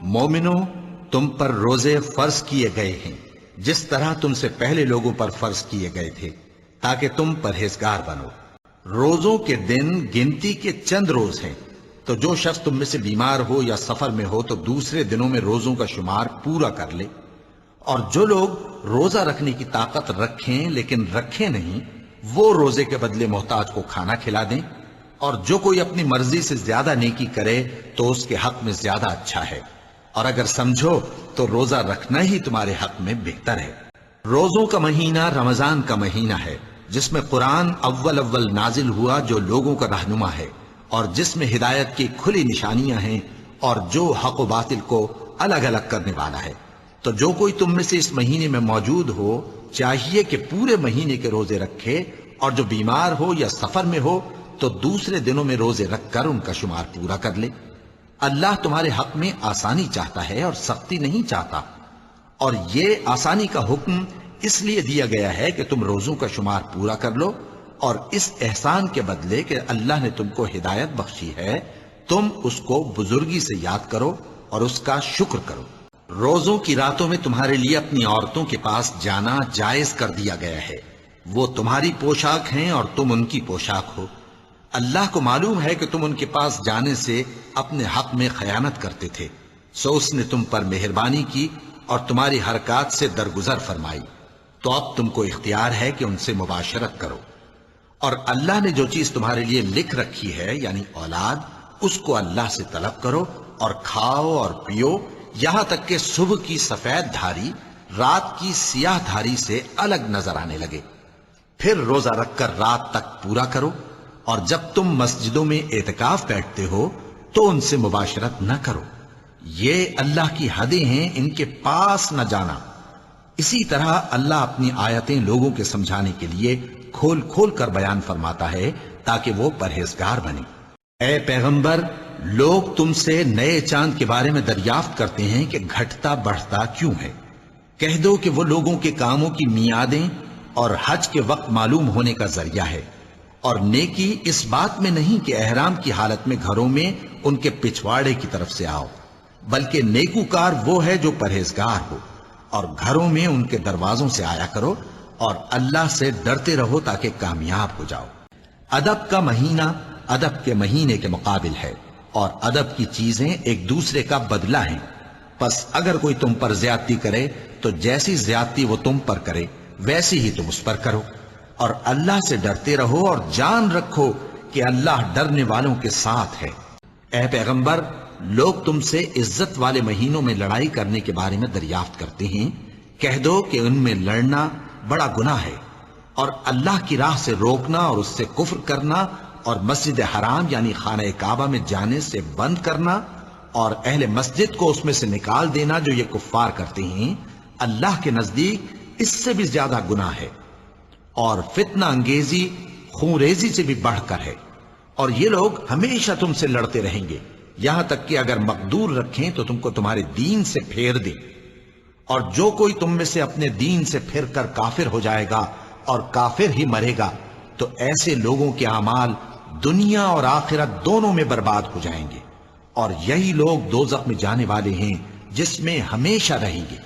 مومنو، تم پر روزے فرض کیے گئے ہیں جس طرح تم سے پہلے لوگوں پر فرض کیے گئے تھے، تاکہ تم پرہیزگار بنو۔ روزوں کے دن گنتی کے چند روز ہیں، تو جو شخص تم میں سے بیمار ہو یا سفر میں ہو تو دوسرے دنوں میں روزوں کا شمار پورا کر لے۔ اور جو لوگ روزہ رکھنے کی طاقت رکھیں لیکن رکھیں نہیں، وہ روزے کے بدلے محتاج کو کھانا کھلا دیں۔ اور جو کوئی اپنی مرضی سے زیادہ نیکی کرے تو اس کے حق میں زیادہ اچھا ہے، اور اگر سمجھو تو روزہ رکھنا ہی تمہارے حق میں بہتر ہے۔ روزوں کا مہینہ رمضان کا مہینہ ہے، جس میں قرآن اول نازل ہوا، جو لوگوں کا رہنما ہے اور جس میں ہدایت کی کھلی نشانیاں ہیں اور جو حق و باطل کو الگ الگ کرنے والا ہے۔ تو جو کوئی تم میں سے اس مہینے میں موجود ہو چاہیے کہ پورے مہینے کے روزے رکھے، اور جو بیمار ہو یا سفر میں ہو تو دوسرے دنوں میں روزے رکھ کر ان کا شمار پورا کر لے۔ اللہ تمہارے حق میں آسانی چاہتا ہے اور سختی نہیں چاہتا، اور یہ آسانی کا حکم اس لیے دیا گیا ہے کہ تم روزوں کا شمار پورا کر لو، اور اس احسان کے بدلے کہ اللہ نے تم کو ہدایت بخشی ہے تم اس کو بزرگی سے یاد کرو اور اس کا شکر کرو۔ روزوں کی راتوں میں تمہارے لیے اپنی عورتوں کے پاس جانا جائز کر دیا گیا ہے، وہ تمہاری پوشاک ہیں اور تم ان کی پوشاک ہو۔ اللہ کو معلوم ہے کہ تم ان کے پاس جانے سے اپنے حق میں خیانت کرتے تھے، سو اس نے تم پر مہربانی کی اور تمہاری حرکات سے درگزر فرمائی، تو اب تم کو اختیار ہے کہ ان سے مباشرت کرو۔ اور اللہ نے جو چیز تمہارے لیے لکھ رکھی ہے یعنی اولاد، اس کو اللہ سے طلب کرو اور کھاؤ اور پیو، یہاں تک کہ صبح کی سفید دھاری رات کی سیاہ دھاری سے الگ نظر آنے لگے، پھر روزہ رکھ کر رات تک پورا کرو۔ اور جب تم مسجدوں میں اعتکاف بیٹھتے ہو تو ان سے مباشرت نہ کرو، یہ اللہ کی حدیں ہیں، ان کے پاس نہ جانا۔ اسی طرح اللہ اپنی آیتیں لوگوں کے سمجھانے کے لیے کھول کھول کر بیان فرماتا ہے تاکہ وہ پرہیزگار بنے۔ اے پیغمبر، لوگ تم سے نئے چاند کے بارے میں دریافت کرتے ہیں کہ گھٹتا بڑھتا کیوں ہے۔ کہہ دو کہ وہ لوگوں کے کاموں کی میعادیں اور حج کے وقت معلوم ہونے کا ذریعہ ہے، اور نیکی اس بات میں نہیں کہ احرام کی حالت میں گھروں میں ان کے پچھواڑے کی طرف سے آؤ، بلکہ نیکوکار وہ ہے جو پرہیزگار ہو، اور گھروں میں ان کے دروازوں سے آیا کرو، اور اللہ سے ڈرتے رہو تاکہ کامیاب ہو جاؤ۔ ادب کا مہینہ ادب کے مہینے کے مقابل ہے، اور ادب کی چیزیں ایک دوسرے کا بدلہ ہیں۔ پس اگر کوئی تم پر زیادتی کرے تو جیسی زیادتی وہ تم پر کرے ویسی ہی تم اس پر کرو، اور اللہ سے ڈرتے رہو اور جان رکھو کہ اللہ ڈرنے والوں کے ساتھ ہے۔ اے پیغمبر، لوگ تم سے عزت والے مہینوں میں لڑائی کرنے کے بارے میں دریافت کرتے ہیں، کہہ دو کہ ان میں لڑنا بڑا گناہ ہے، اور اللہ کی راہ سے روکنا اور اس سے کفر کرنا اور مسجد حرام یعنی خانہ کعبہ میں جانے سے بند کرنا اور اہل مسجد کو اس میں سے نکال دینا جو یہ کفار کرتے ہیں، اللہ کے نزدیک اس سے بھی زیادہ گناہ ہے، اور فتنہ انگیزی خونریزی سے بھی بڑھ کر ہے۔ اور یہ لوگ ہمیشہ تم سے لڑتے رہیں گے، یہاں تک کہ اگر مقدور رکھیں تو تم کو تمہارے دین سے پھیر دیں، اور جو کوئی تم میں سے اپنے دین سے پھر کر کافر ہو جائے گا اور کافر ہی مرے گا تو ایسے لوگوں کے اعمال دنیا اور آخرت دونوں میں برباد ہو جائیں گے، اور یہی لوگ دوزخ میں جانے والے ہیں جس میں ہمیشہ رہیں گے۔